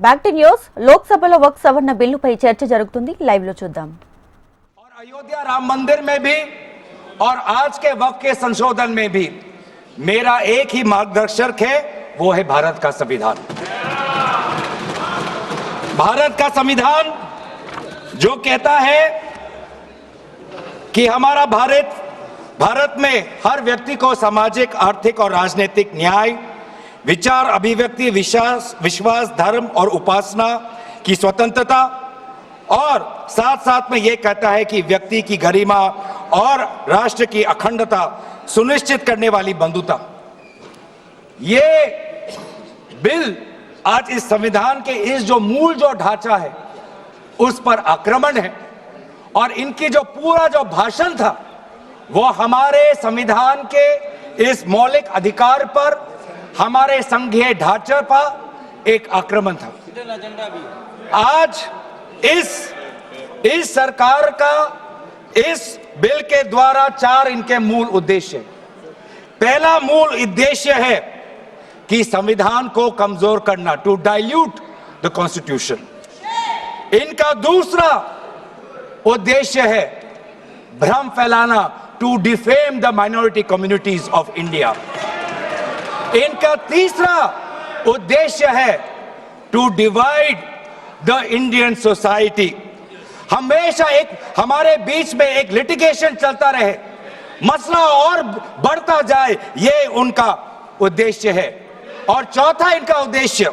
Back to news లోక్సభలో వక్ఫ్ సవరణ బిల్లుపై చర్చ జరుగుతుంది లైవ్ లో చూద్దాం। और अयोध्या राम मंदिर में भी और आज के वक्फ के संशोधन में भी मेरा एक ही मार्गदर्शक है, वो है भारत का संविधान। भारत का संविधान जो कहता है कि हमारा भारत में हर व्यक्ति को सामाजिक, आर्थिक और राजनीतिक न्याय, विचार, अभिव्यक्ति, विश्वास, धर्म और उपासना की स्वतंत्रता और साथ साथ में यह कहता है कि व्यक्ति की गरिमा और राष्ट्र की अखंडता सुनिश्चित करने वाली बंधुता। ये बिल आज इस संविधान के इस जो मूल जो ढांचा है उस पर आक्रमण है और इनकी जो पूरा जो भाषण था वो हमारे संविधान के इस मौलिक अधिकार पर, हमारे संघीय ढांचे पर एक आक्रमण था। आज इस सरकार का इस बिल के द्वारा 4 इनके मूल उद्देश्य। पहला मूल उद्देश्य है कि संविधान को कमजोर करना, टू डाइल्यूट द कॉन्स्टिट्यूशन। इनका दूसरा उद्देश्य है भ्रम फैलाना, to defame the minority communities of India. इनका तीसरा उद्देश्य है to divide the Indian society. हमेशा एक हमारे बीच में एक लिटिगेशन चलता रहे, मसला और बढ़ता जाए, ये उनका उद्देश्य है। और चौथा इनका उद्देश्य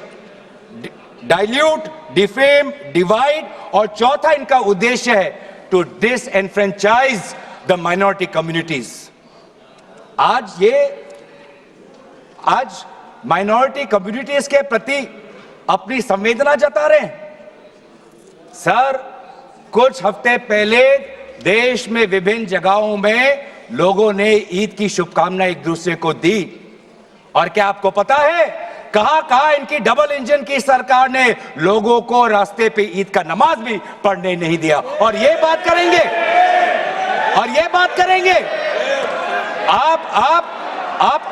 डाइल्यूट, डिफेम, डिवाइड, और चौथा इनका उद्देश्य है to disenfranchise the minority communities. आज माइनॉरिटी कम्युनिटीज के प्रति अपनी संवेदना जता रहे हैं। सर, कुछ हफ्ते पहले देश में विभिन्न जगहों में लोगों ने ईद की शुभकामनाएं एक दूसरे को दी। और क्या आपको पता है कहां इनकी डबल इंजन की सरकार ने लोगों को रास्ते पे ईद का नमाज भी पढ़ने नहीं दिया। और ये बात करेंगे आप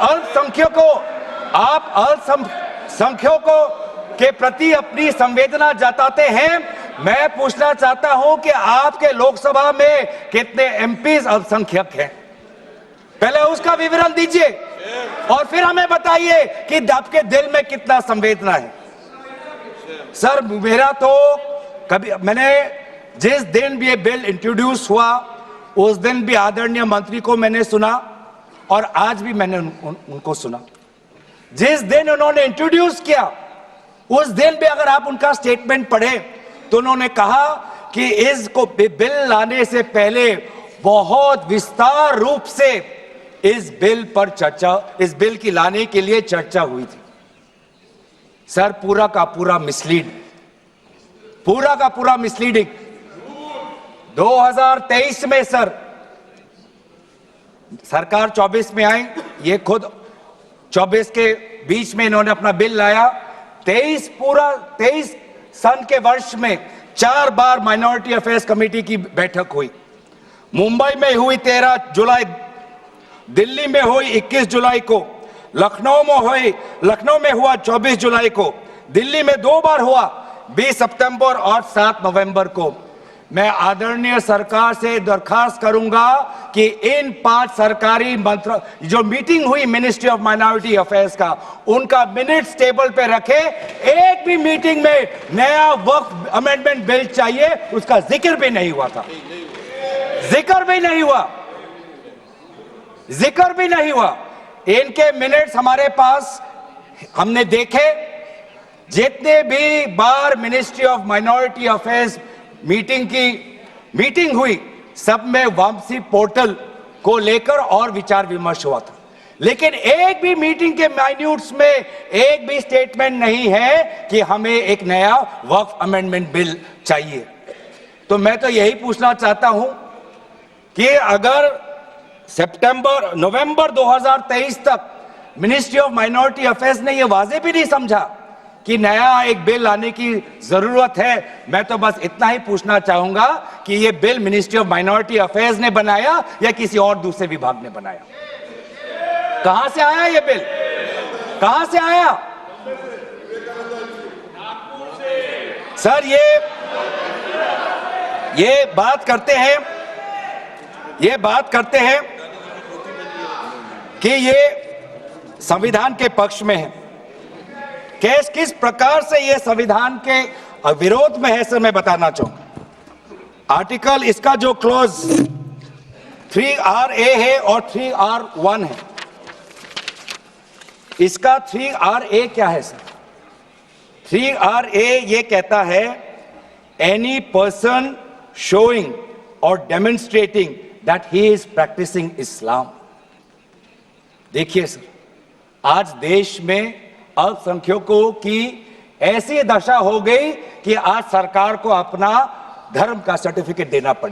अल्पसंख्यकों के प्रति अपनी संवेदना जताते हैं। मैं पूछना चाहता हूं कि आपके लोकसभा में कितने एमपीज अल्पसंख्यक हैं? पहले उसका विवरण दीजिए और फिर हमें बताइए कि आपके दिल में कितना संवेदना है। सर, मेरा तो मैंने जिस दिन भी ये बिल इंट्रोड्यूस हुआ उस दिन भी आदरणीय मंत्री को मैंने सुना और आज भी मैंने उनको सुना। जिस दिन उन्होंने इंट्रोड्यूस किया उस दिन भी अगर आप उनका स्टेटमेंट पढ़े तो उन्होंने कहा कि इसको बिल लाने से पहले बहुत विस्तार रूप से इस बिल की लाने के लिए चर्चा हुई थी। सर, पूरा का पूरा मिसलीडिंग 2023 में सर सरकार 24 में आई, ये खुद 24 के बीच में इन्होंने अपना बिल लाया। 23 सन के वर्ष में 4 बार माइनॉरिटी अफेयर्स कमेटी की बैठक हुई। मुंबई में हुई 13 जुलाई, दिल्ली में हुई 21 जुलाई को, लखनऊ में हुआ 24 जुलाई को, दिल्ली में 2 बार हुआ 20 सितंबर और 7 नवंबर को। मैं आदरणीय सरकार से दरखास्त करूंगा कि इन 5 सरकारी जो मीटिंग हुई मिनिस्ट्री ऑफ माइनॉरिटी अफेयर्स का, उनका मिनट्स टेबल पे रखे। एक भी मीटिंग में नया वक्फ अमेंडमेंट बिल चाहिए उसका जिक्र भी नहीं हुआ था। जिक्र भी नहीं हुआ। इनके मिनट्स हमारे पास, हमने देखे। जितने भी बार ministry of minority affairs meeting हुई सब में वापसी पोर्टल को लेकर और विचार विमर्श हुआ था, लेकिन एक भी मीटिंग के माइन्यूट्स में एक भी स्टेटमेंट नहीं है कि हमें एक नया वक्फ अमेंडमेंट बिल चाहिए। तो मैं तो यही पूछना चाहता हूं कि अगर नवंबर 2023 तक मिनिस्ट्री ऑफ माइनॉरिटी अफेयर्स ने यह वाजे भी नहीं समझा कि नया एक बिल लाने की जरूरत है, मैं तो बस इतना ही पूछना चाहूंगा कि यह bill ministry of minority affairs ने बनाया या किसी और दूसरे विभाग ने बनाया? कहां से आया यह बिल? कहां से आया? सर ये बात करते हैं कि ये संविधान के पक्ष में है। किस प्रकार से ये संविधान के विरोध में है सर, मैं बताना चाहूंगा। आर्टिकल इसका जो क्लोज 3RA है और 3R1 है। इसका 3RA क्या है सर? 3RA ये कहता है any person showing or demonstrating that he is practicing Islam. देखिए सर, आज देश में अल्पसंख्यकों की ऐसी दशा हो गई कि आज सरकार को अपना धर्म का सर्टिफिकेट देना पड़े।